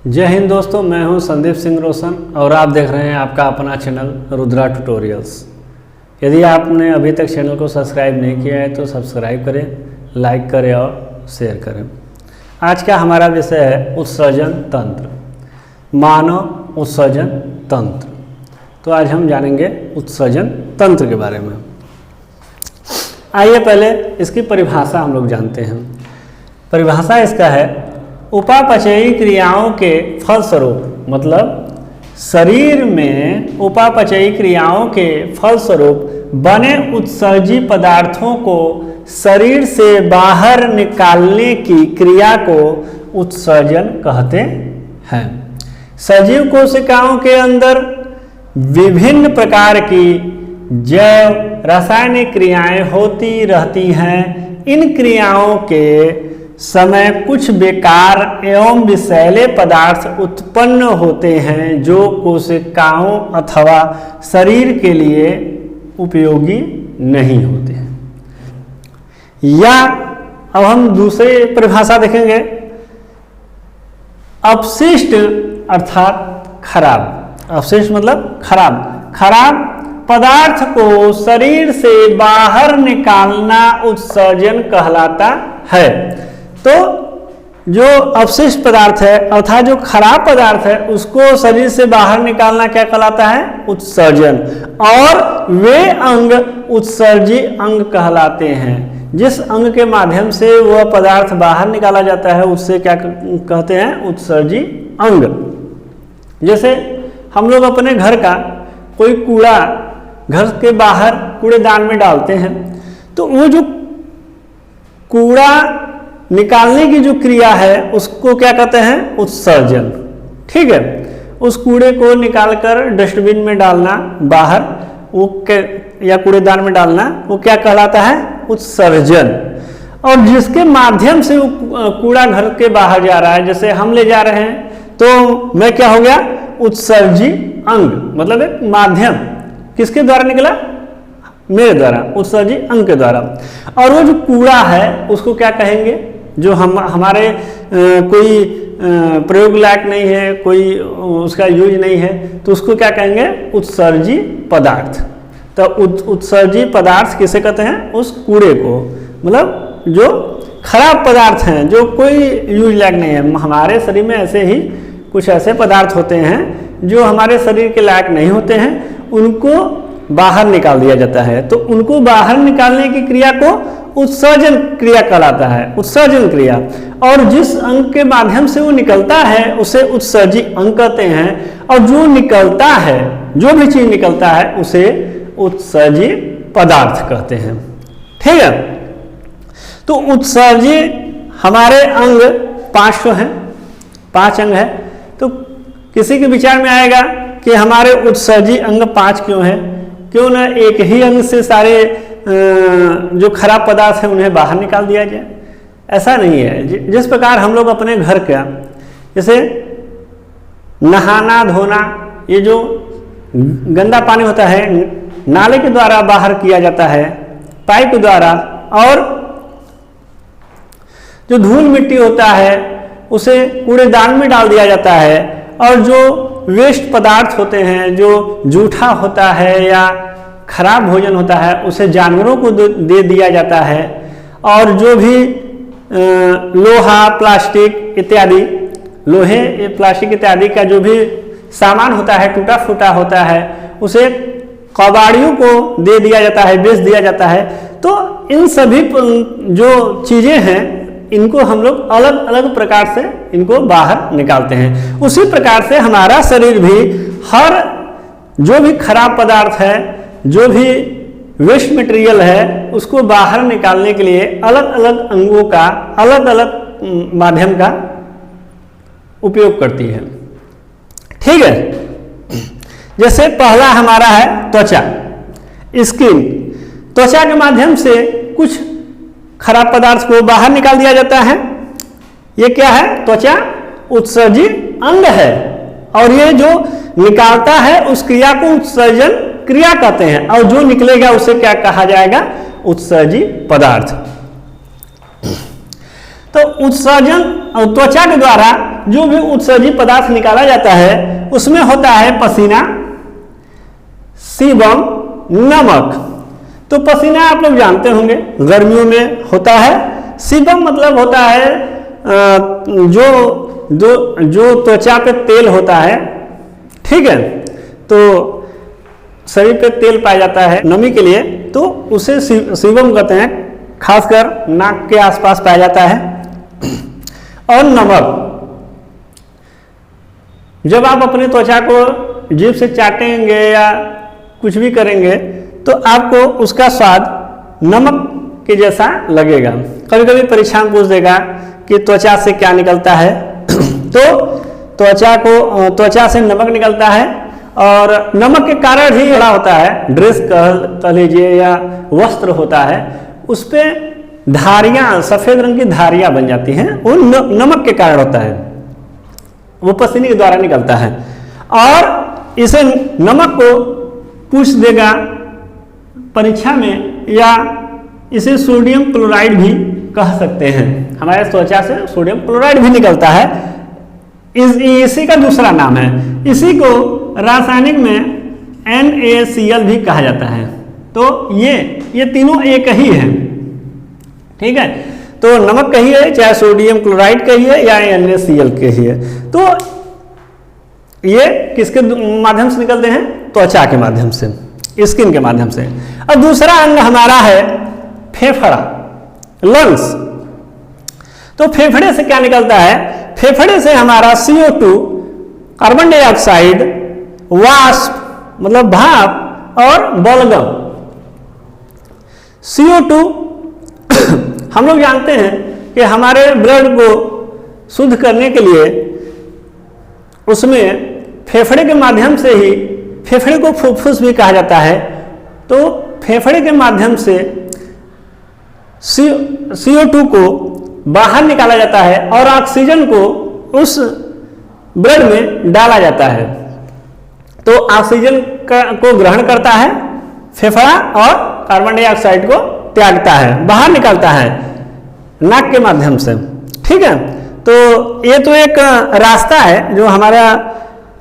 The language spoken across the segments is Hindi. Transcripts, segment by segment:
जय हिंद दोस्तों, मैं हूं संदीप सिंह रोशन और आप देख रहे हैं आपका अपना चैनल रुद्रा ट्यूटोरियल्स। यदि आपने अभी तक चैनल को सब्सक्राइब नहीं किया है तो सब्सक्राइब करें, लाइक करें और शेयर करें। आज का हमारा विषय है उत्सर्जन तंत्र, मानव उत्सर्जन तंत्र। तो आज हम जानेंगे उत्सर्जन तंत्र के बारे में। आइए पहले इसकी परिभाषा हम लोग जानते हैं। परिभाषा इसका है, उपापचयी क्रियाओं के फलस्वरूप, मतलब शरीर में उपापचयी क्रियाओं के फलस्वरूप बने उत्सर्जी पदार्थों को शरीर से बाहर निकालने की क्रिया को उत्सर्जन कहते हैं। सजीव कोशिकाओं के अंदर विभिन्न प्रकार की जैव रासायनिक क्रियाएं होती रहती हैं। इन क्रियाओं के समय कुछ बेकार एवं विषैले पदार्थ उत्पन्न होते हैं जो कोशिकाओं अथवा शरीर के लिए उपयोगी नहीं होते हैं। या अब हम दूसरी परिभाषा देखेंगे, अपशिष्ट अर्थात खराब। अपशिष्ट मतलब खराब पदार्थ को शरीर से बाहर निकालना उत्सर्जन कहलाता है। तो जो अपशिष्ट पदार्थ है अर्थात जो खराब पदार्थ है उसको शरीर से बाहर निकालना क्या कहलाता है? उत्सर्जन। और वे अंग उत्सर्जी अंग कहलाते हैं। जिस अंग के माध्यम से वह पदार्थ बाहर निकाला जाता है उससे क्या कहते हैं? उत्सर्जी अंग। जैसे हम लोग अपने घर का कोई कूड़ा घर के बाहर कूड़ेदान में डालते हैं, तो वो जो कूड़ा निकालने की जो क्रिया है उसको क्या कहते हैं? उत्सर्जन। ठीक है, उस कूड़े को निकालकर डस्टबिन में डालना बाहर, वो या कूड़ेदान में डालना, वो क्या कहलाता है? उत्सर्जन। और जिसके माध्यम से वो कूड़ा घर के बाहर जा रहा है, जैसे हम ले जा रहे हैं तो मैं क्या हो गया? उत्सर्जी अंग, मतलब एक माध्यम किसके द्वारा निकला? मेरे द्वारा, उत्सर्जी अंग के द्वारा। और वो जो कूड़ा है उसको क्या कहेंगे? जो हमारे कोई प्रयोग लायक नहीं है, कोई उसका यूज नहीं है, तो उसको क्या कहेंगे? उत्सर्जी पदार्थ। तो उत्सर्जी पदार्थ किसे कहते हैं? उस कूड़े को, मतलब जो खराब पदार्थ हैं, जो कोई यूज लायक नहीं है। हमारे शरीर में ऐसे ही कुछ ऐसे पदार्थ होते हैं जो हमारे शरीर के लायक नहीं होते हैं, उनको बाहर निकाल दिया जाता है। तो उनको बाहर निकालने की क्रिया को उत्सर्जन क्रिया कहलाता है, उत्सर्जन क्रिया। और जिस अंग के माध्यम से वो निकलता है उसे उत्सर्जी अंग कहते हैं। और जो निकलता है, जो भी चीज निकलता है उसे उत्सर्जी पदार्थ कहते हैं। ठीक है, तो उत्सर्जी हमारे अंग 500 हैं, 5 अंग है। तो किसी के विचार में आएगा कि हमारे उत्सर्जी अंग 5 क्यों है? क्यों ना एक ही अंग से सारे जो खराब पदार्थ है उन्हें बाहर निकाल दिया जाए? ऐसा नहीं है। जिस प्रकार हम लोग अपने घर का, जैसे नहाना धोना, ये जो गंदा पानी होता है नाले के द्वारा बाहर किया जाता है, पाइप द्वारा। और जो धूल मिट्टी होता है उसे कूड़ेदान में डाल दिया जाता है। और जो वेस्ट पदार्थ होते हैं, जो जूठा होता है या खराब भोजन होता है, उसे जानवरों को दे दिया जाता है। और जो भी लोहा, प्लास्टिक इत्यादि, लोहे, प्लास्टिक इत्यादि का जो भी सामान होता है, टूटा फूटा होता है, उसे कबाड़ियों को दे दिया जाता है, बेच दिया जाता है। तो इन सभी जो चीजें हैं इनको हम लोग अलग अलग प्रकार से इनको बाहर निकालते हैं। उसी प्रकार से हमारा शरीर भी हर जो भी खराब पदार्थ है, जो भी वेस्ट मटेरियल है, उसको बाहर निकालने के लिए अलग अलग अंगों का, अलग अलग माध्यम का उपयोग करती है। ठीक है, जैसे पहला हमारा है त्वचा, स्किन। त्वचा के माध्यम से कुछ खराब पदार्थ को बाहर निकाल दिया जाता है। ये क्या है? त्वचा उत्सर्जी अंग है। और ये जो निकालता है उस क्रिया को उत्सर्जन क्रिया कहते हैं। और जो निकलेगा उसे क्या कहा जाएगा? उत्सर्जी पदार्थ। तो उत्सर्जन त्वचा के द्वारा जो भी उत्सर्जी पदार्थ निकाला जाता है उसमें होता है पसीना, सीबम, नमक। तो पसीना आप लोग जानते होंगे गर्मियों में होता है। सीबम मतलब होता है जो त्वचा पे तेल होता है, ठीक है, तो शरीर पे तेल पाया जाता है नमी के लिए, तो उसे सीबम कहते हैं, खासकर नाक के आसपास पाया जाता है। और नमक, जब आप अपनी त्वचा को जीभ से चाटेंगे या कुछ भी करेंगे तो आपको उसका स्वाद नमक के जैसा लगेगा। कभी कभी परीक्षा में पूछ देगा कि त्वचा से क्या निकलता है तो त्वचा से नमक निकलता है, और नमक के कारण ही बड़ा होता है, ड्रेस कह लीजिए या वस्त्र होता है, उस पर धारियां, सफेद रंग की धारियां बन जाती हैं, वो नमक के कारण होता है, वो पसीने के द्वारा निकलता है। और इसे नमक को पूछ देगा परीक्षा में, या इसे सोडियम क्लोराइड भी कह सकते हैं। हमारे त्वचा से सोडियम क्लोराइड भी निकलता है, इसी का दूसरा नाम है। इसी को रासायनिक में NaCl भी कहा जाता है। तो ये तीनों एक ही है, ठीक है। तो नमक कहिए, चाहे सोडियम क्लोराइड कहिए या NaCl कहिए, तो ये किसके माध्यम से निकलते हैं? त्वचा के माध्यम से, स्किन के माध्यम से। अब दूसरा अंग हमारा है फेफड़ा, लंग्स। तो फेफड़े से क्या निकलता है? फेफड़े से हमारा CO2, कार्बन डाइऑक्साइड, वाष्प मतलब भाप, और बलगम। CO2 हम लोग जानते हैं कि हमारे ब्लड को शुद्ध करने के लिए उसमें फेफड़े के माध्यम से ही, फेफड़े को फुफ्फुस भी कहा जाता है, तो फेफड़े के माध्यम से CO2 को बाहर निकाला जाता है और ऑक्सीजन को उस ब्लड में डाला जाता है। तो ऑक्सीजन को ग्रहण करता है फेफड़ा और कार्बन डाइऑक्साइड को त्यागता है, बाहर निकालता है नाक के माध्यम से, ठीक है। तो ये तो एक रास्ता है, जो हमारा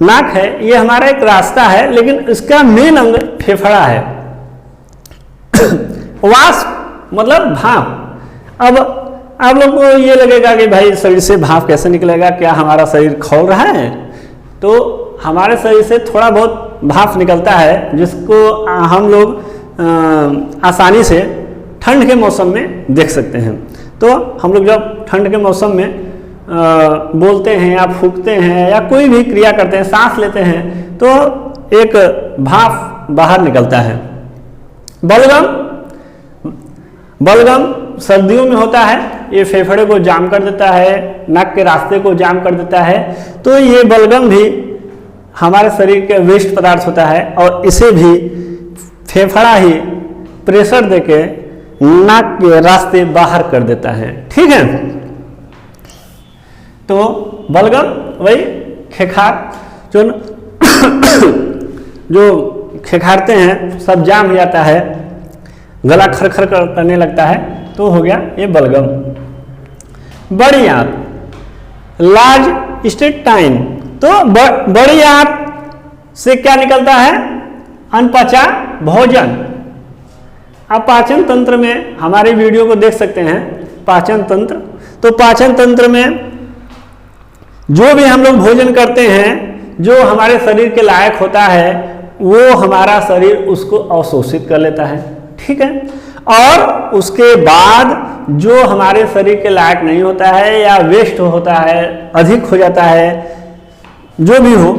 नाक है ये हमारा एक रास्ता है, लेकिन इसका मेन अंग फेफड़ा है। वाष्प मतलब भाप। अब आप लोग को ये लगेगा कि भाई शरीर से भाप कैसे निकलेगा, क्या हमारा शरीर खौल रहा है? तो हमारे शरीर से थोड़ा बहुत भाप निकलता है, जिसको हम लोग आसानी से ठंड के मौसम में देख सकते हैं। तो हम लोग जब ठंड के मौसम में बोलते हैं या फूंकते हैं या कोई भी क्रिया करते हैं, सांस लेते हैं, तो एक भाप बाहर निकलता है। बलगम सर्दियों में होता है, ये फेफड़े को जाम कर देता है, नाक के रास्ते को जाम कर देता है। तो ये बलगम भी हमारे शरीर के वेस्ट पदार्थ होता है, और इसे भी फेफड़ा ही प्रेशर देके नाक के रास्ते बाहर कर देता है, ठीक है। तो बलगम वही खेखार, जो खेखारते हैं सब जाम हो जाता है, गला खरखर करने लगता है, तो हो गया ये बलगम। बड़ी आंत, लार्ज इंटेस्टाइन। तो बड़ी आंत से क्या निकलता है? अनपचा भोजन। आप पाचन तंत्र में हमारे वीडियो को देख सकते हैं, पाचन तंत्र। तो पाचन तंत्र में जो भी हम लोग भोजन करते हैं, जो हमारे शरीर के लायक होता है, वो हमारा शरीर उसको अवशोषित कर लेता है, ठीक है। और उसके बाद जो हमारे शरीर के लायक नहीं होता है या वेस्ट होता है, अधिक हो जाता है, जो भी हो,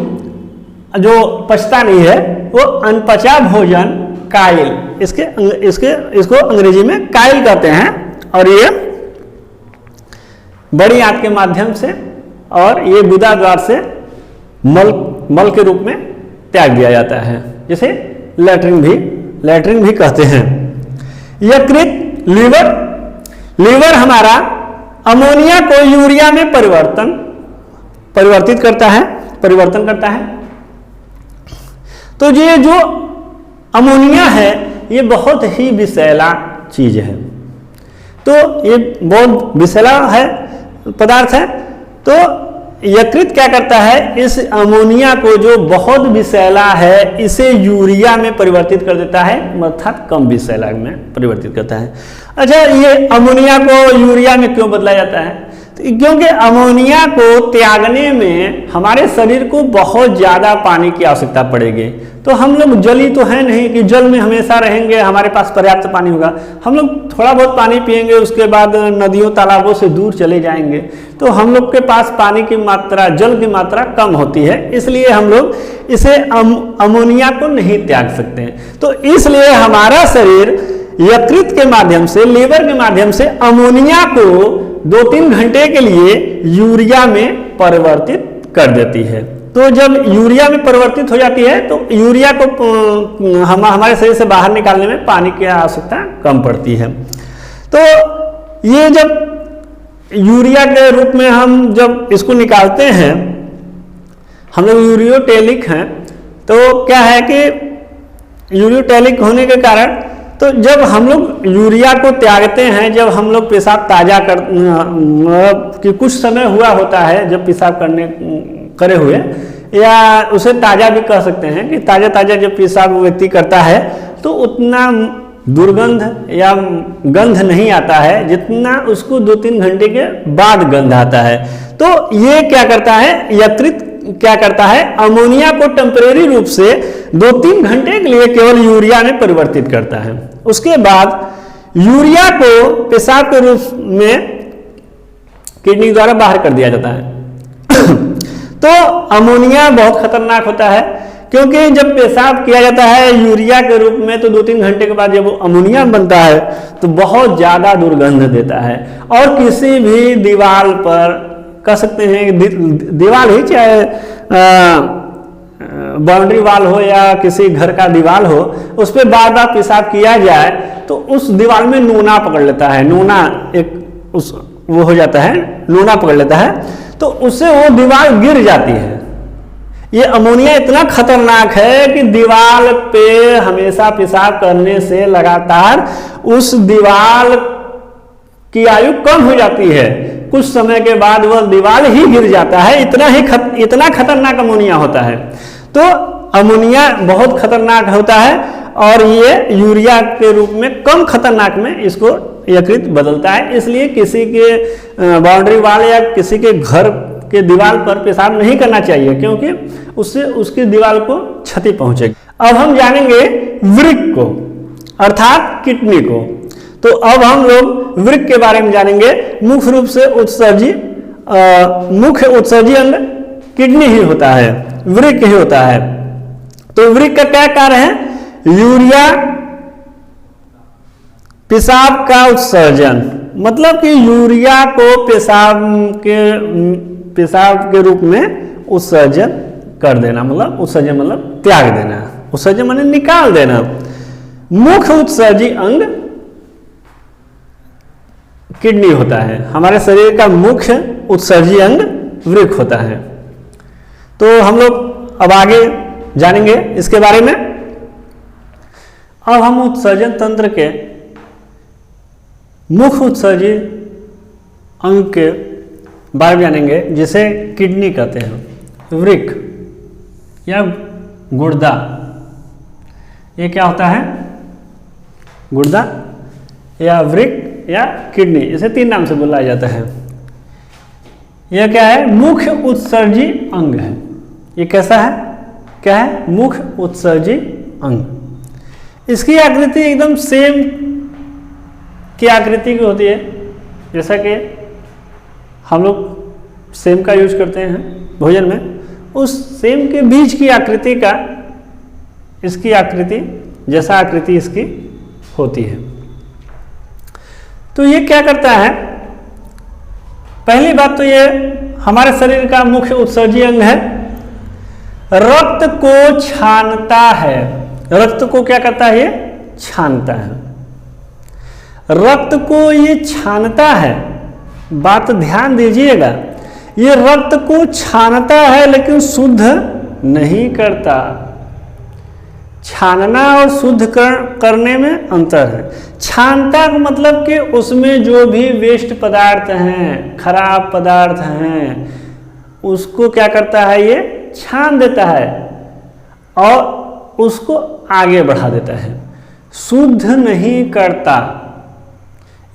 जो पचता नहीं है, वो अनपचा भोजन काइल, इसको अंग्रेजी में काइल कहते हैं। और ये बड़ी आंत के माध्यम से और ये गुदा द्वार से मल के रूप में त्याग दिया जाता है, जिसे लैट्रिन भी कहते हैं। यकृत, लीवर हमारा अमोनिया को यूरिया में परिवर्तन करता है। तो ये जो अमोनिया है ये बहुत ही विषैला चीज है, तो ये बहुत विषैला है पदार्थ है। तो यकृत क्या करता है, इस अमोनिया को जो बहुत विषैला है इसे यूरिया में परिवर्तित कर देता है, अर्थात कम विषैला में परिवर्तित करता है। अच्छा, ये अमोनिया को यूरिया में क्यों बदला जाता है? तो क्योंकि अमोनिया को त्यागने में हमारे शरीर को बहुत ज़्यादा पानी की आवश्यकता पड़ेगी। तो हम लोग जली तो है नहीं कि जल में हमेशा रहेंगे, हमारे पास पर्याप्त पानी होगा। हम लोग थोड़ा बहुत पानी पिएंगे, उसके बाद नदियों तालाबों से दूर चले जाएंगे, तो हम लोग के पास पानी की मात्रा, जल की मात्रा कम होती है, इसलिए हम लोग इसे अमोनिया को नहीं त्याग सकते हैं। तो इसलिए हमारा शरीर यकृत के माध्यम से, लीवर के माध्यम से अमोनिया को 2-3 घंटे के लिए यूरिया में परिवर्तित कर देती है। तो जब यूरिया में परिवर्तित हो जाती है तो यूरिया को हमारे शरीर से बाहर निकालने में पानी की आवश्यकता कम पड़ती है। तो ये जब यूरिया के रूप में हम जब इसको निकालते हैं, हम लोग यूरियोटेलिक हैं, तो क्या है कि यूरियोटेलिक होने के कारण तो जब हम लोग यूरिया को त्यागते हैं, जब हम लोग पेशाब ताज़ा कि कुछ समय हुआ होता है जब पेशाब करे हुए, या उसे ताज़ा भी कह सकते हैं कि ताज़ा जब पेशाब व्यक्ति करता है तो उतना दुर्गंध या गंध नहीं आता है जितना उसको 2-3 घंटे के बाद गंध आता है। तो ये क्या करता है, यकृत क्या करता है, अमोनिया को टेम्परेरी रूप से 2-3 घंटे के लिए केवल यूरिया में परिवर्तित करता है। उसके बाद यूरिया को पेशाब के रूप में किडनी द्वारा बाहर कर दिया जाता है। तो अमोनिया बहुत खतरनाक होता है, क्योंकि जब पेशाब किया जाता है यूरिया के रूप में तो 2-3 घंटे के बाद जब वो अमोनिया बनता है तो बहुत ज़्यादा दुर्गंध देता है। और किसी भी दीवार पर कह सकते हैं, दीवार ही चाहे बाउंड्री वाल हो या किसी घर का दीवार हो, उस पर बार बार पेशाब किया जाए तो उस दीवार में नूना पकड़ लेता है, नूना एक उस वो हो जाता है, नूना पकड़ लेता है, तो उससे वो दीवार गिर जाती है। ये अमोनिया इतना खतरनाक है कि दीवार पे हमेशा पेशाब करने से लगातार उस दीवार की आयु कम हो जाती है, कुछ समय के बाद वह दीवार ही गिर जाता है। इतना खतरनाक अमोनिया होता है। तो अमोनिया बहुत खतरनाक होता है और ये यूरिया के रूप में कम खतरनाक में इसको यकृत बदलता है। इसलिए किसी के बाउंड्री वाल या किसी के घर के दीवार पर पेशाब नहीं करना चाहिए, क्योंकि उससे उसकी दीवार को क्षति पहुंचेगी। अब हम जानेंगे वृक्क को, अर्थात किडनी को। तो अब हम लोग वृक्क के बारे में जानेंगे। मुख्य रूप से मुख्य उत्सर्जी अंग किडनी ही होता है, वृक्क ही होता है। तो वृक्क का क्या कार्य है? यूरिया पेशाब का उत्सर्जन, मतलब कि यूरिया को पेशाब के रूप में उत्सर्जन कर देना, मतलब उत्सर्जन मतलब त्याग देना, उत्सर्जन माने निकाल देना। मुख्य उत्सर्जी अंग किडनी होता है, हमारे शरीर का मुख्य उत्सर्जी अंग वृक्क होता है। तो हम लोग अब आगे जानेंगे इसके बारे में। अब हम उत्सर्जन तंत्र के मुख्य उत्सर्जी अंग के बारे में जानेंगे, जिसे किडनी कहते हैं। वृक्क या गुर्दा, ये क्या होता है? गुर्दा या वृक्क या किडनी, इसे 3 नाम से बुलाया जाता है। यह क्या है? मुख्य उत्सर्जी अंग है। ये कैसा है? क्या है? मुख्य उत्सर्जी अंग। इसकी आकृति एकदम सेम की आकृति की होती है, जैसा कि हम लोग सेम का यूज करते हैं भोजन में, उस सेम के बीज की आकृति का इसकी आकृति जैसा आकृति इसकी होती है। तो ये क्या करता है? पहली बात तो ये हमारे शरीर का मुख्य उत्सर्जी अंग है। रक्त को छानता है। रक्त को क्या करता है? ये छानता है। रक्त को ये छानता है, बात ध्यान दीजिएगा, ये रक्त को छानता है लेकिन शुद्ध नहीं करता। छानना और शुद्ध करने में अंतर है। छानता का मतलब कि उसमें जो भी वेस्ट पदार्थ हैं, खराब पदार्थ हैं, उसको क्या करता है, ये छान देता है और उसको आगे बढ़ा देता है, शुद्ध नहीं करता।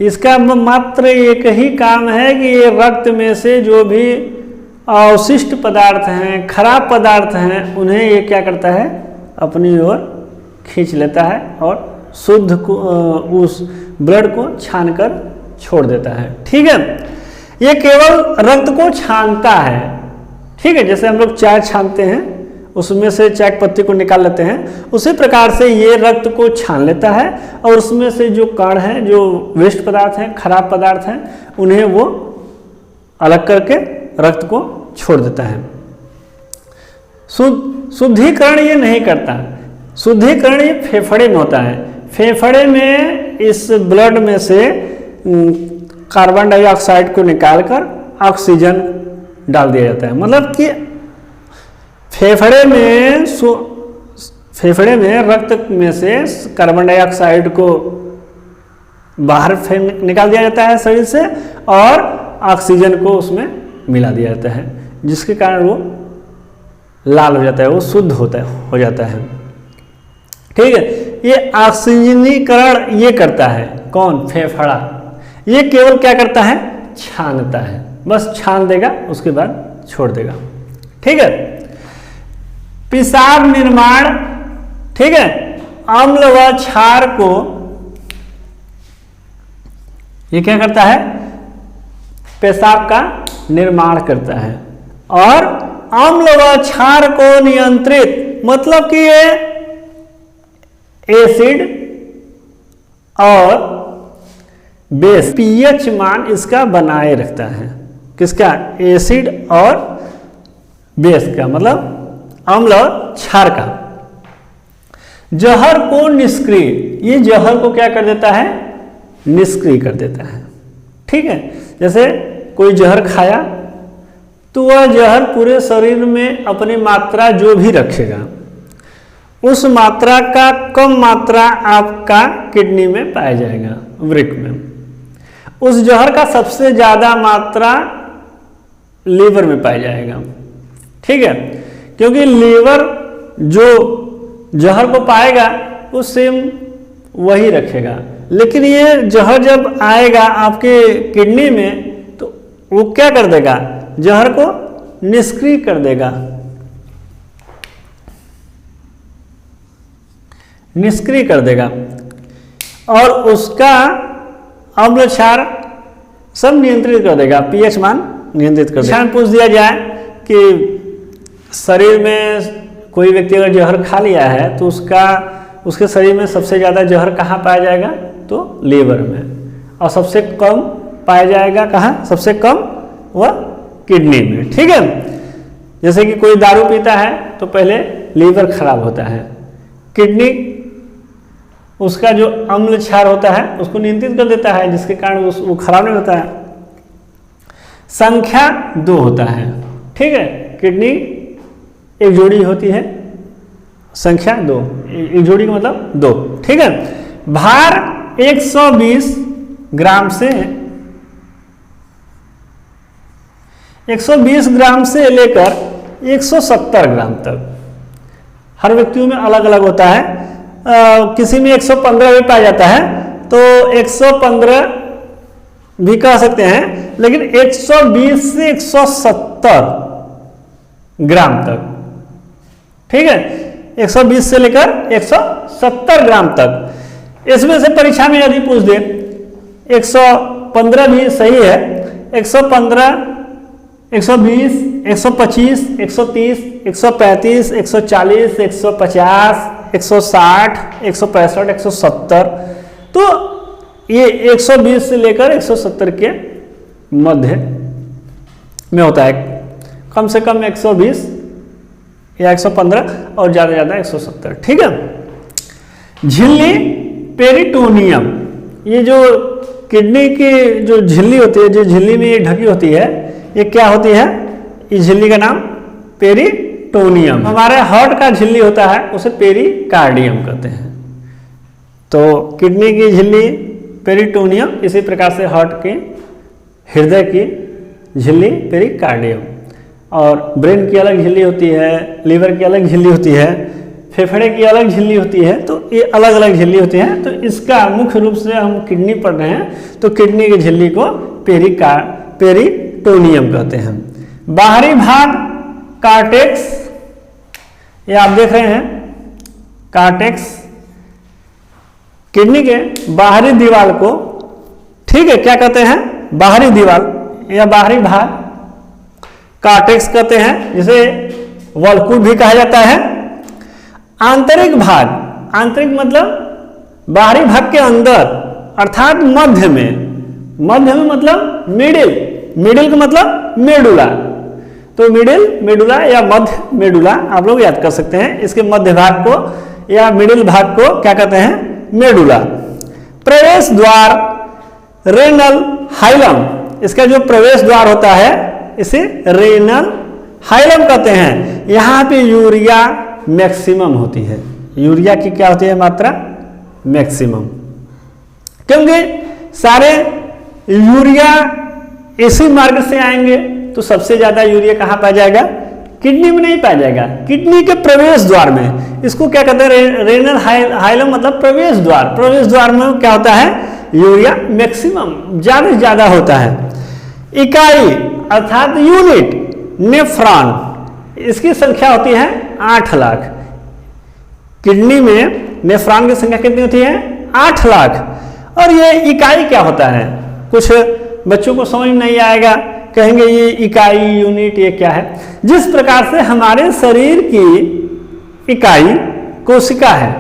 इसका मात्र एक ही काम है कि ये रक्त में से जो भी अवशिष्ट पदार्थ हैं, खराब पदार्थ हैं, उन्हें ये क्या करता है, अपनी ओर खींच लेता है और शुद्ध को उस ब्लड को छानकर छोड़ देता है। ठीक है, ये केवल रक्त को छानता है। ठीक है, जैसे हम लोग चाय छानते हैं, उसमें से चाय की पत्ती को निकाल लेते हैं, उसी प्रकार से ये रक्त को छान लेता है और उसमें से जो कण हैं, जो वेस्ट पदार्थ हैं, खराब पदार्थ हैं, उन्हें वो अलग करके रक्त को छोड़ देता है। शुद्धिकरण ये नहीं करता। शुद्धिकरण ये फेफड़े में होता है। फेफड़े में इस ब्लड में से कार्बन डाइऑक्साइड को निकालकर ऑक्सीजन डाल दिया जाता है। मतलब कि फेफड़े में रक्त में से कार्बन डाइऑक्साइड को बाहर निकाल दिया जाता है शरीर से और ऑक्सीजन को उसमें मिला दिया जाता है, जिसके कारण वो लाल हो जाता है, वो शुद्ध हो जाता है। ठीक है, ये ऑक्सीजनीकरण ये करता है कौन, फेफड़ा। ये केवल क्या करता है, छानता है, बस छान देगा, उसके बाद छोड़ देगा। ठीक है, पेशाब निर्माण। ठीक है, अम्ल व क्षार को ये क्या करता है, पेशाब का निर्माण करता है और अम्ल व क्षार को नियंत्रित, मतलब कि ये एसिड और बेस पीएच मान इसका बनाए रखता है। किसका, एसिड और बेस का, मतलब अम्ल और क्षार का। जहर को निष्क्रिय, ये जहर को क्या कर देता है, निष्क्रिय कर देता है। ठीक है, जैसे कोई जहर खाया तो वह जहर पूरे शरीर में अपनी मात्रा जो भी रखेगा, उस मात्रा का कम मात्रा आपका किडनी में पाया जाएगा, वृक्क में। उस जहर का सबसे ज्यादा मात्रा लीवर में पाया जाएगा। ठीक है, क्योंकि लीवर जो जहर को पाएगा वो सेम वही रखेगा, लेकिन ये जहर जब आएगा आपके किडनी में तो वो क्या कर देगा, जहर को निष्क्रिय कर देगा, निष्क्रिय कर देगा और उसका अम्ल क्षार सब नियंत्रित कर देगा, पीएच मान नियंत्रित कर देगा। पूछ दिया जाए कि शरीर में कोई व्यक्ति अगर जहर खा लिया है तो उसके शरीर में सबसे ज़्यादा जहर कहाँ पाया जाएगा, तो लीवर में, और सबसे कम पाया जाएगा कहाँ, सबसे कम वह किडनी में। ठीक है, जैसे कि कोई दारू पीता है तो पहले लीवर खराब होता है, किडनी उसका जो अम्ल क्षार होता है उसको नियंत्रित कर देता है, जिसके कारण वो खराब नहीं होता है। संख्या 2 होता है। ठीक है, किडनी एक जोड़ी होती है, संख्या 2, एक जोड़ी का मतलब 2। ठीक है, भार 120 ग्राम से 120 ग्राम से लेकर 170 ग्राम तक हर व्यक्तियों में अलग अलग होता है। किसी में 115 भी पाया जाता है, तो 115 भी कह सकते हैं, लेकिन 120 से 170 ग्राम तक। ठीक है, 120 से लेकर 170 ग्राम तक। इसमें से परीक्षा में यदि पूछ दे 115 भी सही है, 115, 120, 125, 130, 135, 140, 150, 160, 165, 170, तो ये 120 से लेकर 170 के मध्य में होता है। कम से कम 120 या 115 और ज़्यादा ज़्यादा 170। ठीक है, झिल्ली पेरिटोनियम, ये जो किडनी की जो झिल्ली होती है, जो झिल्ली में ये ढकी होती है, ये क्या होती है, इस झिल्ली का नाम पेरिटोनियम। हमारे हार्ट का झिल्ली होता है उसे पेरिकार्डियम कहते हैं। तो किडनी की झिल्ली पेरिटोनियम, इसी प्रकार से हार्ट की, हृदय की झिल्ली पेरिकार्डियम। और ब्रेन की अलग झिल्ली होती है, लीवर की अलग झिल्ली होती है, फेफड़े की अलग झिल्ली होती है, तो ये अलग अलग झिल्ली होती है। तो इसका मुख्य रूप से हम किडनी पढ़ रहे हैं, तो किडनी की झिल्ली को पेरिटोनियम कहते हैं। बाहरी भाग कार्टेक्स, ये आप देख रहे हैं कार्टेक्स, किडनी के बाहरी दीवार को, ठीक है, क्या कहते हैं, बाहरी दीवार या बाहरी भाग कार्टेक्स कहते हैं, जिसे वल्कुल भी कहा जाता है। आंतरिक भाग, आंतरिक मतलब बाहरी भाग के अंदर अर्थात मध्य में मतलब मिडिल, मिडिल का मतलब मेडुला, तो मिडिल मेडुला या मध्य मेडुला आप लोग याद कर सकते हैं। इसके मध्य भाग को या मिडिल भाग को क्या कहते हैं, मेडुला। प्रवेश द्वार रेनल हाइलम, इसका जो प्रवेश द्वार होता है इसे रेनल हाइलम कहते हैं। यहाँ पे यूरिया मैक्सिमम होती है, यूरिया की क्या होती है मात्रा, मैक्सिमम, क्योंकि सारे यूरिया इसी मार्ग से आएंगे, तो सबसे ज्यादा यूरिया कहाँ पाया जाएगा, किडनी में नहीं पाया जाएगा, किडनी के प्रवेश द्वार में। इसको क्या कहते हैं, रेनल हाइलम मतलब प्रवेश द्वार। प्रवेश द्वार में क्या होता है, यूरिया मैक्सिमम ज्यादा से ज्यादा होता है। इकाई अर्थात यूनिट नेफ्रॉन, इसकी संख्या होती है 8 लाख। किडनी में नेफ्रॉन की संख्या कितनी होती है, 8 लाख। और ये इकाई क्या होता है, कुछ बच्चों को समझ नहीं आएगा, कहेंगे ये इकाई यूनिट ये क्या है। जिस प्रकार से हमारे शरीर की इकाई कोशिका है,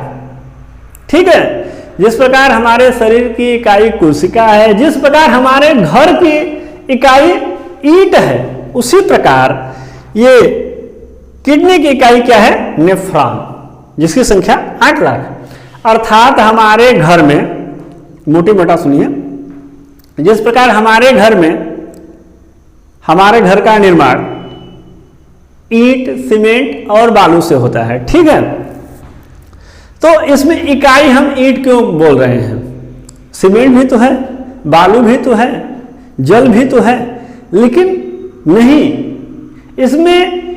ठीक है, जिस प्रकार हमारे शरीर की इकाई कोशिका है, जिस प्रकार हमारे घर की इकाई ईंट है, उसी प्रकार ये किडनी की इकाई क्या है, नेफ्रॉन, जिसकी संख्या 8 लाख। अर्थात हमारे घर में, मोटी मोटा सुनिए, जिस प्रकार हमारे घर में, हमारे घर का निर्माण ईंट, सीमेंट और बालू से होता है, ठीक है, तो इसमें इकाई हम ईंट क्यों बोल रहे हैं, सीमेंट भी तो है, बालू भी तो है, जल भी तो है, लेकिन नहीं, इसमें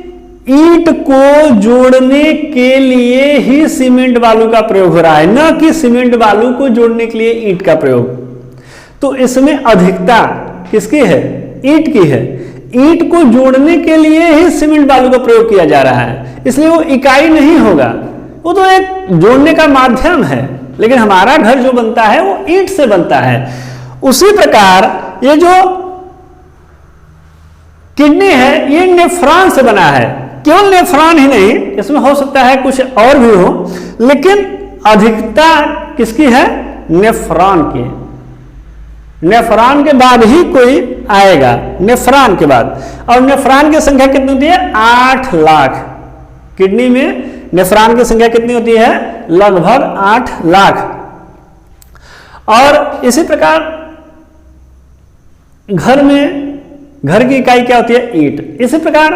ईंट को जोड़ने के लिए ही सीमेंट बालू का प्रयोग हो रहा है, न कि सीमेंट बालू को जोड़ने के लिए ईंट का प्रयोग। तो इसमें अधिकता किसकी है, ईंट की है। ईंट को जोड़ने के लिए ही सीमेंट बालू का प्रयोग किया जा रहा है, इसलिए वो इकाई नहीं होगा, वो तो एक जोड़ने का माध्यम है। लेकिन हमारा घर जो बनता है वो ईंट से बनता है। उसी प्रकार ये जो किडनी है ये नेफ्रॉन से बना है। केवल नेफ्रॉन ही नहीं, इसमें हो सकता है कुछ और भी हो, लेकिन अधिकता किसकी है, नेफ्रॉन की। नेफ्रॉन के बाद ही कोई आएगा, नेफ्रॉन के बाद। और नेफ्रॉन की संख्या कितनी होती है, 8 लाख। किडनी में नेफ्रॉन की संख्या कितनी होती है, लगभग 8 लाख। और इसी प्रकार घर में, घर की इकाई क्या होती है, ईंट। इसी प्रकार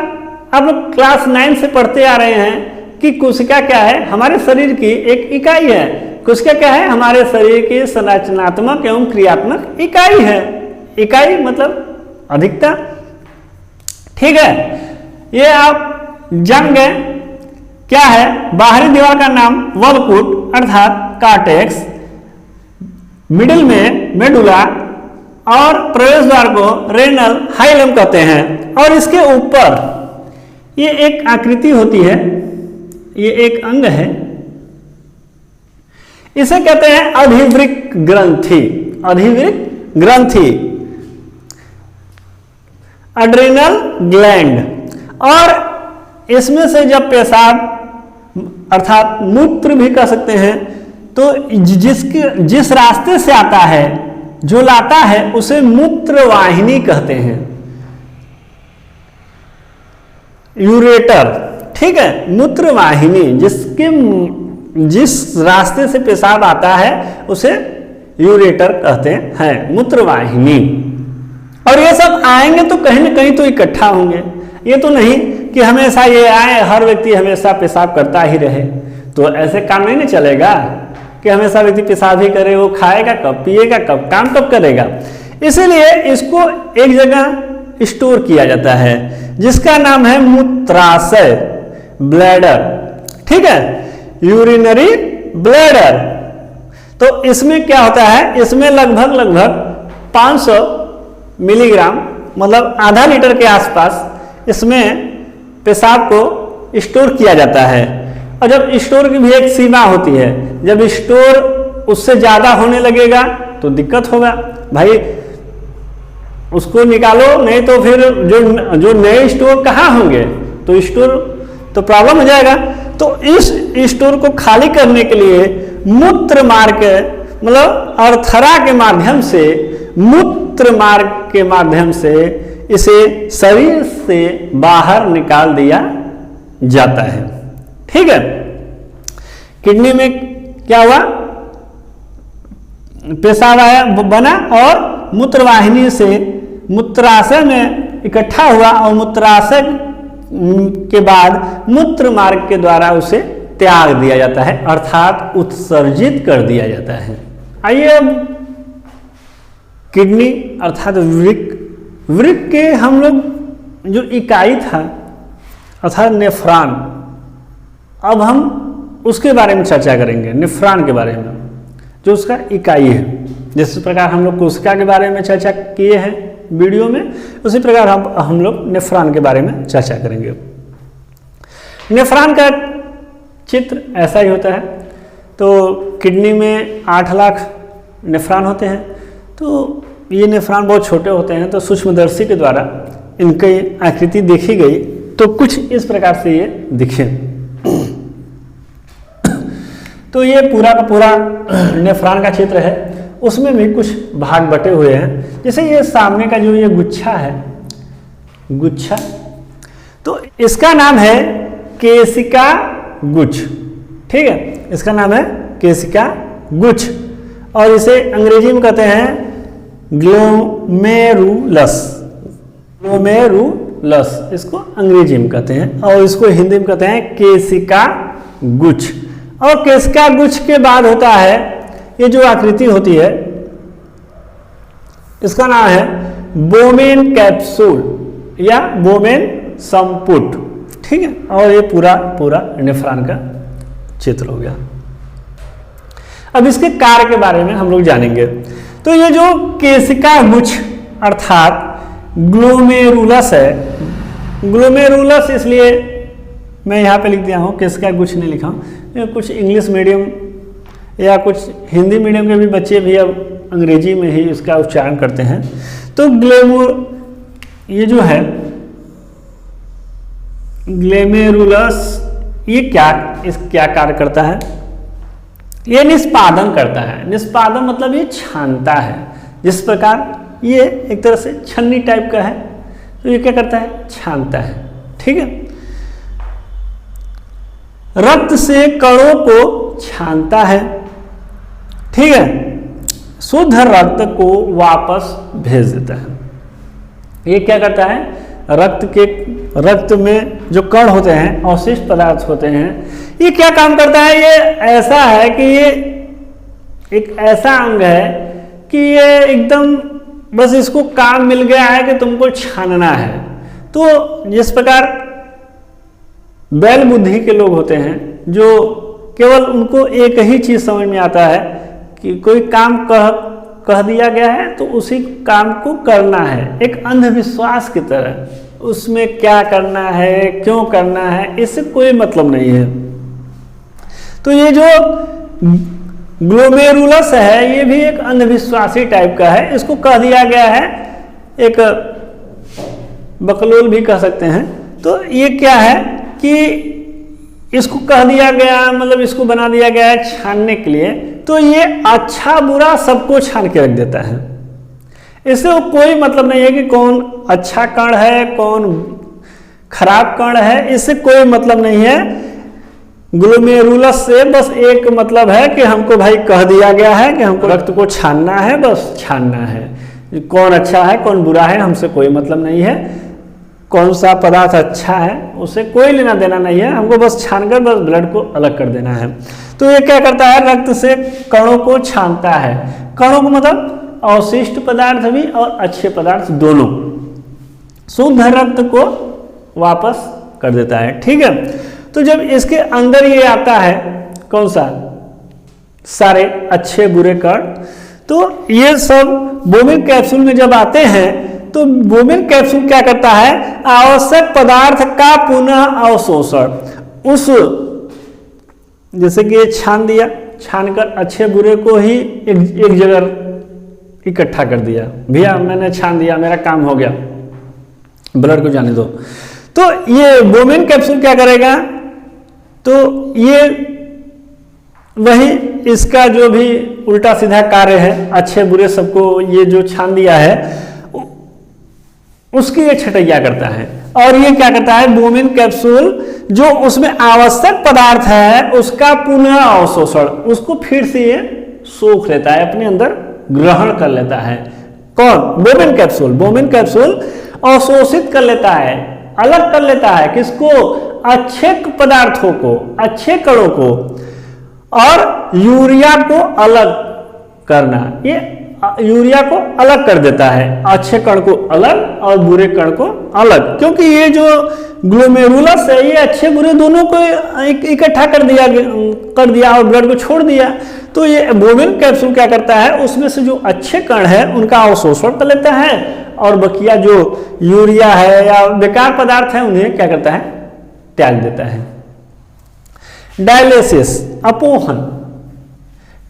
आप लोग क्लास 9 से पढ़ते आ रहे हैं कि कोशिका क्या है, हमारे शरीर की एक इकाई है। कोशिका क्या है, हमारे शरीर की संरचनात्मक एवं क्रियात्मक इकाई है। इकाई मतलब अधिकता, ठीक है। ये आप जान गए क्या है, बाहरी दीवार का नाम वल्कुट अर्थात कार्टेक्स, मिडिल में मेडुला और प्रवेश द्वार को रेनल हाइलम कहते हैं। और इसके ऊपर ये एक आकृति होती है, ये एक अंग है, इसे कहते हैं अधिवृक्क ग्रंथि। अधिवृक्क ग्रंथि, एड्रिनल ग्लैंड। और इसमें से जब पेशाब अर्थात मूत्र भी कह सकते हैं, तो जिस रास्ते से आता है, जो लाता है, उसे मूत्रवाहिनी कहते हैं, यूरेटर, ठीक है। मूत्रवाहिनी, जिस रास्ते से पेशाब आता है उसे यूरेटर कहते हैं, मूत्रवाहिनी। और ये सब आएंगे तो कहीं ना कहीं तो इकट्ठा होंगे। ये तो नहीं कि हमेशा ये आए, हर व्यक्ति हमेशा पेशाब करता ही रहे, तो ऐसे काम नहीं ना चलेगा कि हमेशा व्यक्ति पेशाब ही करे। वो खाएगा कब, पिएगा कब, काम कब करेगा। इसीलिए इसको एक जगह स्टोर किया जाता है, जिसका नाम है मूत्राशय, ब्लैडर। ठीक है, यूरिनरी ब्लैडर। तो इसमें क्या होता है, इसमें लगभग 500 मिलीग्राम मतलब आधा लीटर के आसपास इसमें पेशाब को स्टोर किया जाता है। और जब स्टोर की भी एक सीमा होती है, जब स्टोर उससे ज़्यादा होने लगेगा तो दिक्कत होगा भाई, उसको निकालो, नहीं तो फिर जो नए स्टोर कहाँ होंगे, तो स्टोर तो प्रॉब्लम हो जाएगा। तो इस स्टोर को खाली करने के लिए मूत्र मार्ग मतलब अर्थरा के माध्यम से, मूत्र मार्ग के माध्यम से इसे शरीर से बाहर निकाल दिया जाता है। ठीक है, किडनी में क्या हुआ, पेशाब आया बना और मूत्रवाहिनी से मूत्राशय में इकट्ठा हुआ और मूत्राशय के बाद मूत्र मार्ग के द्वारा उसे त्याग दिया जाता है, अर्थात उत्सर्जित कर दिया जाता है। आइए अब किडनी अर्थात वृक्क के हम लोग जो इकाई था अर्थात नेफ्रॉन, अब हम उसके बारे में चर्चा करेंगे, नेफ्रॉन के बारे में जो उसका इकाई है। जिस प्रकार हम लोग कोशिका के बारे में चर्चा किए हैं वीडियो में, उसी प्रकार हम लोग नेफ्रॉन के बारे में चर्चा करेंगे। नेफ्रॉन का चित्र ऐसा ही होता है। तो किडनी में 8 लाख नेफ्रॉन होते हैं। तो ये नेफ्रॉन बहुत छोटे होते हैं, तो सूक्ष्मदर्शी के द्वारा इनकी आकृति देखी गई तो कुछ इस प्रकार से ये दिखे। तो ये पूरा का पूरा नेफ्रॉन का चित्र है, उसमें भी कुछ भाग बटे हुए हैं। जैसे ये सामने का जो ये गुच्छा है, गुच्छा, तो इसका नाम है केशिका गुच्छ। ठीक है, इसका नाम है केशिका गुच्छ और इसे अंग्रेजी में कहते हैं ग्लोमेरुलस। ग्लोमेरुलस इसको अंग्रेजी में कहते हैं और इसको हिंदी में कहते हैं केशिका गुच्छ। और केशिका गुच्छ के बाद होता है ये जो आकृति होती है, इसका नाम है बोमेन कैप्सूल या बोमेन संपुट। ठीक है, और ये पूरा नेफ्रॉन का चित्र हो गया। अब इसके कार्य के बारे में हम लोग जानेंगे। तो ये जो केशिका गुच्छ अर्थात ग्लोमेरुलस है, ग्लोमेरुलस इसलिए मैं यहाँ पे लिख दिया हूँ, केशिका गुच्छ नहीं लिखा हूँ। कुछ इंग्लिश मीडियम या कुछ हिंदी मीडियम के भी बच्चे भी अब अंग्रेजी में ही इसका उच्चारण करते हैं। तो ये जो है ग्लोमेरुलस, ये क्या कार्य करता है, ये निष्पादन करता है। निष्पादन मतलब ये छानता है। जिस प्रकार ये एक तरह से छन्नी टाइप का है, तो ये क्या करता है, छानता है। ठीक है, रक्त से कणों को छानता है। ठीक है, शुद्ध रक्त को वापस भेज देता है। ये क्या करता है, रक्त में जो कण होते हैं, अवशिष्ट पदार्थ होते हैं, ये क्या काम करता है, ये ऐसा है कि ये एक ऐसा अंग है कि ये एकदम बस इसको काम मिल गया है कि तुमको छानना है। तो जिस प्रकार बैल बुद्धि के लोग होते हैं, जो केवल उनको एक ही चीज समझ में आता है कि कोई काम कह दिया गया है तो उसी काम को करना है, एक अंधविश्वास की तरह। उसमें क्या करना है, क्यों करना है, इससे कोई मतलब नहीं है। तो ये जो ग्लोमेरुलस है, ये भी एक अंधविश्वासी टाइप का है। इसको कह दिया गया है, एक बकलोल भी कह सकते हैं। तो ये क्या है कि इसको कह दिया गया, मतलब इसको बना दिया गया है छानने के लिए, तो ये अच्छा बुरा सबको छान के रख देता है। इससे वो कोई मतलब नहीं है कि कौन अच्छा कण है, कौन खराब कण है, इससे कोई मतलब नहीं है। ग्लोमेरुलस से बस एक मतलब है कि हमको भाई कह दिया गया है कि हमको रक्त को छानना है, बस छानना है। कौन अच्छा है कौन बुरा है हमसे कोई मतलब नहीं है, कौन सा पदार्थ अच्छा है उससे कोई लेना देना नहीं है, हमको बस छानकर बस ब्लड को अलग कर देना है। तो ये क्या करता है, रक्त से कणों को छानता है। कणों को मतलब अवशिष्ट पदार्थ भी और अच्छे पदार्थ दोनों। शुद्ध रक्त को वापस कर देता है। ठीक है, तो जब इसके अंदर ये आता है कौन सा, सारे अच्छे बुरे कण, तो ये सब बोमिन कैप्सूल में जब आते हैं तो बोमिन कैप्सूल क्या करता है, आवश्यक पदार्थ का पुनः अवशोषण, उस जैसे कि ये छान दिया, छानकर अच्छे बुरे को ही एक जगह इकट्ठा कर दिया, भैया मैंने छान दिया, मेरा काम हो गया, ब्लड को जाने दो। तो ये बोमिन कैप्सूल क्या करेगा, तो ये वही इसका जो भी उल्टा सीधा कार्य है, अच्छे बुरे सबको ये जो छान दिया है उसकी ये छटैया करता है। और ये क्या करता है, बोमिन कैप्सूल जो उसमें आवश्यक पदार्थ है उसका पुनः अवशोषण, उसको फिर से ये सोख लेता है, अपने अंदर ग्रहण कर लेता है। कौन, बोमिन कैप्सूल। बोमिन कैप्सूल अवशोषित कर लेता है, अलग कर लेता है, किसको, अच्छे पदार्थों को, अच्छे कणों को, और यूरिया को अलग करना, ये यूरिया को अलग कर देता है, अच्छे कण को अलग और बुरे कण को अलग, क्योंकि ये जो ग्लोमेरुलस है ये अच्छे बुरे दोनों को इकट्ठा कर दिया और ब्लड को छोड़ दिया। तो ये बोमिन कैप्सूल क्या करता है, उसमें से जो अच्छे कण है उनका अवशोषण कर लेता है और बकिया जो यूरिया है या बेकार पदार्थ है उन्हें क्या करता है, त्याग देता है। डायलिसिस, अपोहन।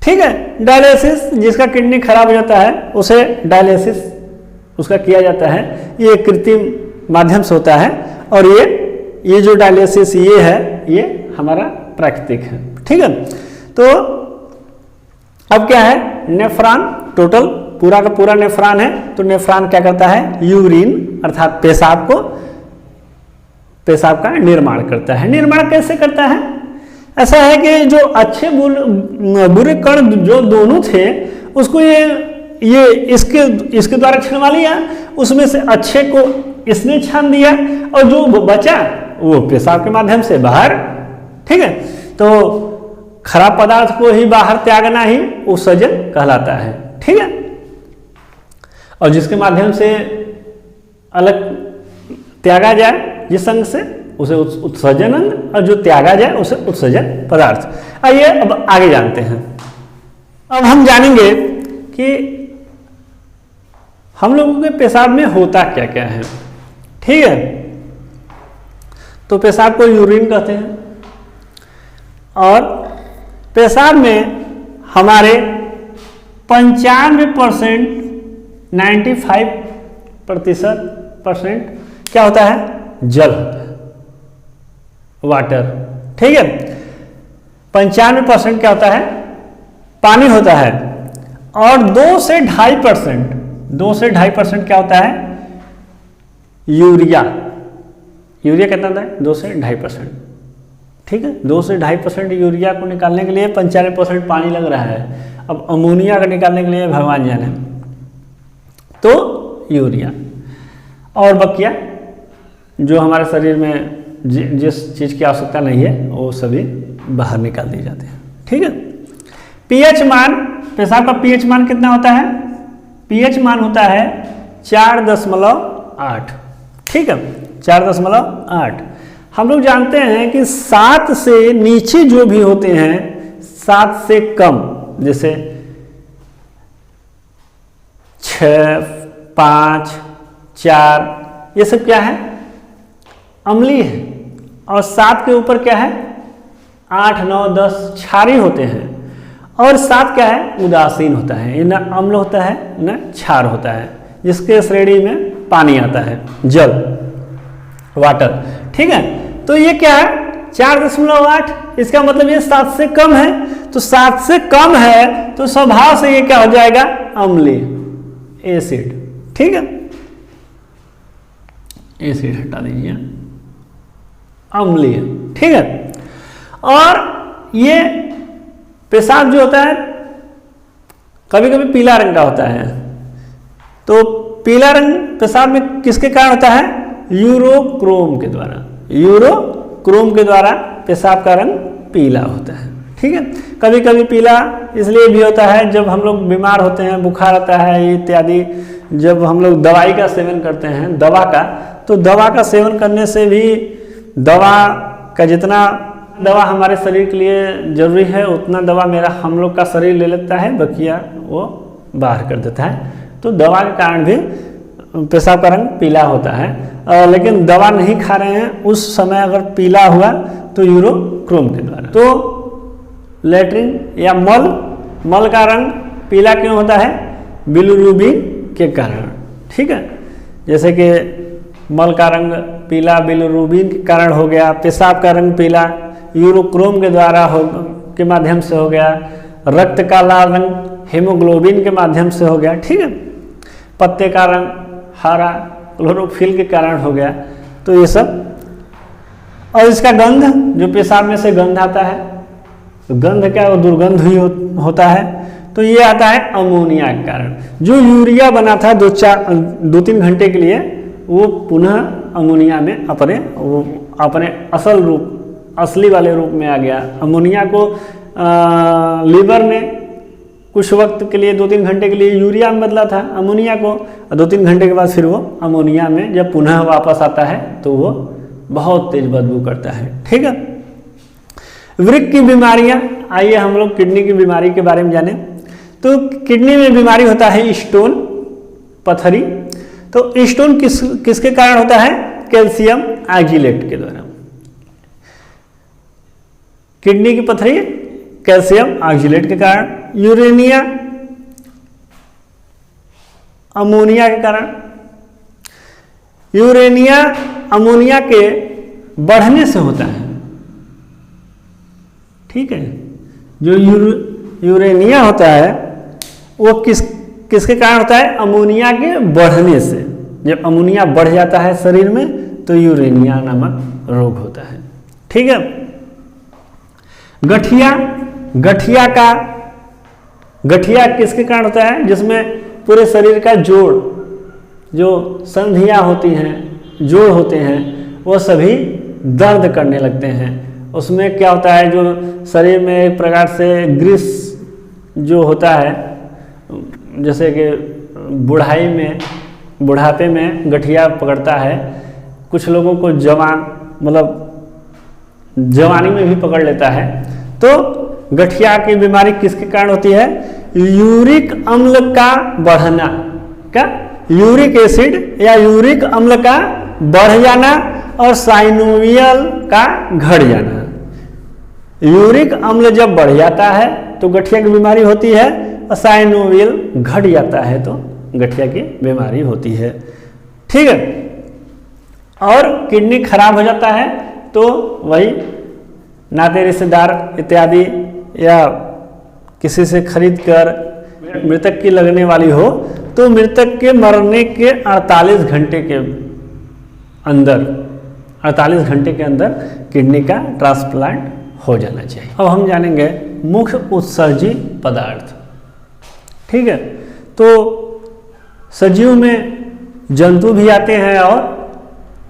ठीक है, डायलिसिस, जिसका किडनी खराब हो जाता है उसे डायलिसिस उसका किया जाता है, ये कृत्रिम माध्यम से होता है, और ये जो डायलिसिस ये है ये हमारा प्राकृतिक है। ठीक है, तो अब क्या है, नेफ्रॉन, टोटल पूरा का पूरा नेफ्रॉन है, तो नेफ्रॉन क्या करता है, यूरिन अर्थात पेशाब का निर्माण करता है। निर्माण कैसे करता है, ऐसा है कि जो अच्छे बुरे कण जो दोनों थे उसको ये इसके द्वारा छानवा लिया, उसमें से अच्छे को इसने छान दिया और जो बचा वो पेशाब के माध्यम से बाहर। ठीक है, तो खराब पदार्थ को ही बाहर त्यागना ही उत्सर्जन कहलाता है। ठीक है, और जिसके माध्यम से अलग त्यागा जाए जिस अंग से उसे उत्सर्जन अंग, और जो त्यागा जाए उसे उत्सर्जन पदार्थ। आइए अब आगे जानते हैं। अब हम जानेंगे कि हम लोगों के पेशाब में होता क्या क्या है। ठीक है, तो पेशाब को यूरिन कहते हैं, और पेशाब में हमारे 95% 95% क्या होता है, जल होता है, वाटर। ठीक है, 95% क्या होता है, पानी होता है, और 2 से 2.5% क्या होता है, यूरिया। यूरिया कितना होता है, 2 से 2.5%। ठीक है, 2 से 2.5% यूरिया को निकालने के लिए 95% पानी लग रहा है। अब अमोनिया को निकालने के लिए भगवान जाने, तो यूरिया और बकिया जो हमारे शरीर में जिस चीज़ की आवश्यकता नहीं है वो सभी बाहर निकाल दिए जाते हैं। ठीक है, पीएच मान, पेशाब का पीएच मान कितना होता है, पीएच मान होता है 4.8। ठीक है, 4.8। हम लोग जानते हैं कि 7 से नीचे जो भी होते हैं, 7 से कम, जैसे 6, 5, 4, ये सब क्या है, अम्लीय है, और 7 के ऊपर क्या है, 8, 9, 10 क्षारीय होते हैं, और 7 क्या है, उदासीन होता है, ये न अम्ल होता है न क्षार होता है, जिसके श्रेणी में पानी आता है, जल, वाटर। ठीक है, तो ये क्या है, 4.8, इसका मतलब ये 7 से कम है, तो 7 से कम है तो स्वभाव से ये क्या हो जाएगा, अम्लीय, एसिड। ठीक है, एसिड हटा दीजिए, अम्लीय। ठीक है, और ये पेशाब जो होता है कभी कभी पीला रंग का होता है, तो पीला रंग पेशाब में किसके कारण होता है, यूरोक्रोम के द्वारा। यूरोक्रोम के द्वारा पेशाब का रंग पीला होता है। ठीक है, कभी कभी पीला इसलिए भी होता है जब हम लोग बीमार होते हैं, बुखार आता है इत्यादि, जब हम लोग दवाई का सेवन करते हैं, दवा का, तो दवा का सेवन करने से भी दवा का जितना दवा हमारे शरीर के लिए जरूरी है उतना दवा हम लोग का शरीर ले लेता है, बकिया वो बाहर कर देता है। तो दवा के कारण भी पेशाब का रंग पीला होता है। लेकिन दवा नहीं खा रहे हैं उस समय अगर पीला हुआ तो यूरोक्रोम के द्वारा। तो लैट्रिन या मल का रंग पीला क्यों होता है? बिलिरुबिन के कारण। ठीक है, जैसे कि मल का रंग पीला बिलिरुबिन के कारण हो गया, पेशाब का रंग पीला यूरोक्रोम के द्वारा के माध्यम से हो गया, रक्त का लाल रंग हेमोग्लोबिन के माध्यम से हो गया। ठीक है, पत्ते का रंग हरा क्लोरोफिल के कारण हो गया। तो ये सब, और इसका गंध, जो पेशाब में से गंध आता है, तो गंध क्या, वो दुर्गंध ही होता है। तो ये आता है अमोनिया के कारण। जो यूरिया बना था 2-3 घंटे के लिए, वो पुनः अमोनिया में अपने असली वाले रूप में आ गया। अमोनिया को लीवर ने कुछ वक्त के लिए 2-3 घंटे के लिए यूरिया में बदला था अमोनिया को, और 2-3 घंटे के बाद फिर वो अमोनिया में जब पुनः वापस आता है तो वो बहुत तेज बदबू करता है। ठीक है, वृक्क की बीमारियां, आइए हम लोग किडनी की बीमारी के बारे में जाने। तो किडनी में बीमारी होता है स्टोन, पथरी। तो स्टोन किसके कारण होता है? कैल्शियम ऑक्जेलेट के द्वारा। किडनी की पथरी कैल्शियम ऑक्जेलेट के कारण, यूरेनिया अमोनिया के कारण। यूरेनिया अमोनिया के बढ़ने से होता है। ठीक है, जो यूरेनिया होता है वो किसके कारण होता है? अमोनिया के बढ़ने से। जब अमोनिया बढ़ जाता है शरीर में तो यूरेनिया नामक रोग होता है। ठीक है, गठिया किसके कारण होता है? जिसमें पूरे शरीर का जोड़, जो संधियां होती हैं, जोड़ होते हैं, वो सभी दर्द करने लगते हैं। उसमें क्या होता है, जो शरीर में एक प्रकार से ग्रीस जो होता है, जैसे कि बुढ़ापे में गठिया पकड़ता है। कुछ लोगों को जवानी में भी पकड़ लेता है। तो गठिया की बीमारी किसके कारण होती है? यूरिक अम्ल का बढ़ना, क्या यूरिक एसिड या यूरिक अम्ल का बढ़ जाना और साइनोवियल का घट जाना। यूरिक अम्ल जब बढ़ जाता है तो गठिया की बीमारी होती है, और साइनोवियल घट जाता है तो गठिया की बीमारी होती है। ठीक है, और किडनी खराब हो जाता है तो वही नाते रिश्तेदार इत्यादि या किसी से खरीद कर मृतक की लगने वाली हो तो मृतक के मरने के 48 घंटे के अंदर किडनी का ट्रांसप्लांट हो जाना चाहिए। अब हम जानेंगे मुख्य उत्सर्जी पदार्थ। ठीक है, तो सजीव में जंतु भी आते हैं और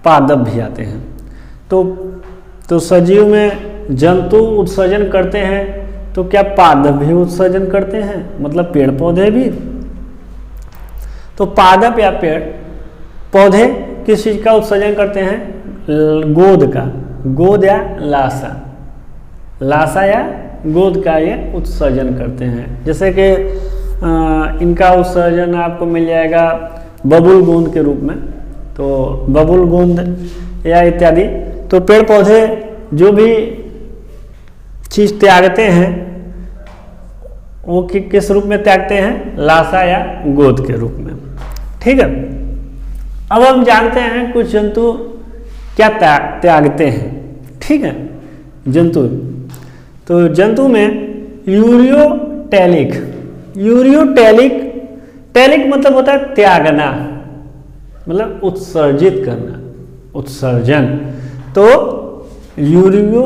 पादप भी आते हैं। तो सजीव में जंतु उत्सर्जन करते हैं, तो क्या पादप भी उत्सर्जन करते हैं? मतलब पेड़ पौधे भी। तो पादप या पेड़ पौधे किस चीज का उत्सर्जन करते हैं? गोद या लाशा या गोद का ये उत्सर्जन करते हैं। जैसे कि इनका उत्सर्जन आपको मिल जाएगा बबुल गोंद के रूप में, तो बबुल गोंद या इत्यादि। तो पेड़ पौधे जो भी चीज त्यागते हैं वो किस रूप में त्यागते हैं? लाशा या गोद के रूप में। ठीक है, अब हम जानते हैं कुछ जंतु क्या त्यागते हैं। ठीक है, जंतु, तो जंतु में यूरियोटेलिक मतलब होता है त्यागना, मतलब उत्सर्जित करना, उत्सर्जन। तो यूरियो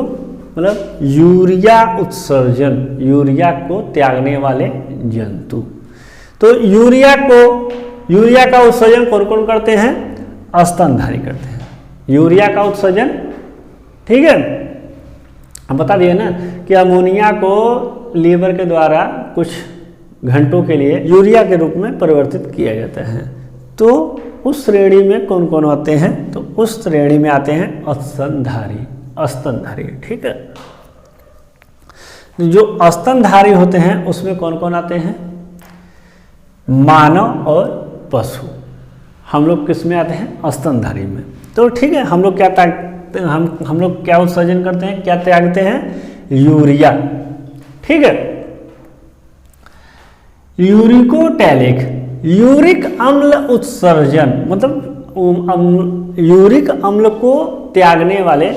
मतलब यूरिया उत्सर्जन, यूरिया को त्यागने वाले जंतु। तो यूरिया का उत्सर्जन कौन कौन करते हैं? स्तनधारी करते हैं यूरिया का उत्सर्जन। ठीक है, हम बता दिए ना कि अमोनिया को लीवर के द्वारा कुछ घंटों के लिए यूरिया के रूप में परिवर्तित किया जाता है। तो उस श्रेणी में कौन कौन आते हैं? तो उस श्रेणी में आते हैं स्तनधारी। ठीक है, जो स्तनधारी होते हैं उसमें कौन कौन आते हैं? मानव और पशु। हम लोग किस में आते हैं? स्तनधारी में। तो ठीक है, हम लोग हम लोग क्या उत्सर्जन करते हैं, क्या त्यागते हैं? यूरिया। ठीक है, यूरिकोटैलिक, यूरिक अम्ल उत्सर्जन मतलब यूरिक अम्ल को त्यागने वाले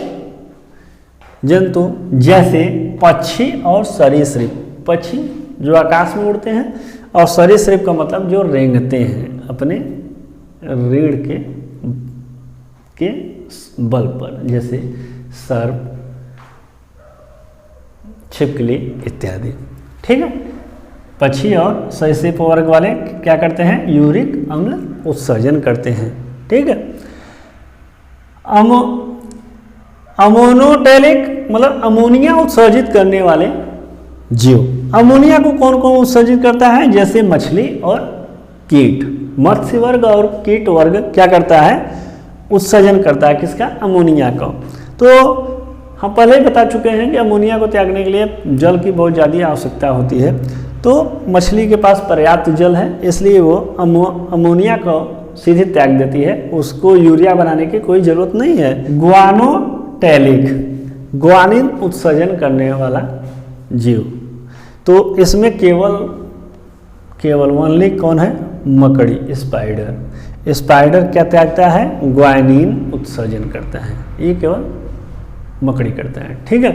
जंतु जैसे पक्षी और सरीसृप। पक्षी जो आकाश में उड़ते हैं, और सरीसृप का मतलब जो रेंगते हैं अपने रीढ़ के बल पर, जैसे सर्प, छिपकली इत्यादि। ठीक है, पक्षी और सरीसृप वर्ग वाले क्या करते हैं? यूरिक अम्ल उत्सर्जन करते हैं। ठीक है, अमोनोटैलिक मतलब अमोनिया उत्सर्जित करने वाले जीव। अमोनिया को कौन कौन उत्सर्जित करता है? जैसे मछली और कीट। मत्स्य वर्ग और कीट वर्ग क्या करता है? उत्सर्जन करता है किसका? अमोनिया का। तो हम पहले ही बता चुके हैं कि अमोनिया को त्यागने के लिए जल की बहुत ज़्यादा आवश्यकता होती है। तो मछली के पास पर्याप्त जल है, इसलिए वो अमोनिया को सीधे त्याग देती है, उसको यूरिया बनाने की कोई ज़रूरत नहीं है। ग्वानोटैलिक, ग्वानिन उत्सर्जन करने वाला जीव। तो इसमें केवल ओनली कौन है? मकड़ी, स्पाइडर। स्पाइडर क्या त्यागता है? ग्वानिन उत्सर्जन करता है, ये केवल मकड़ी करता है। ठीक है,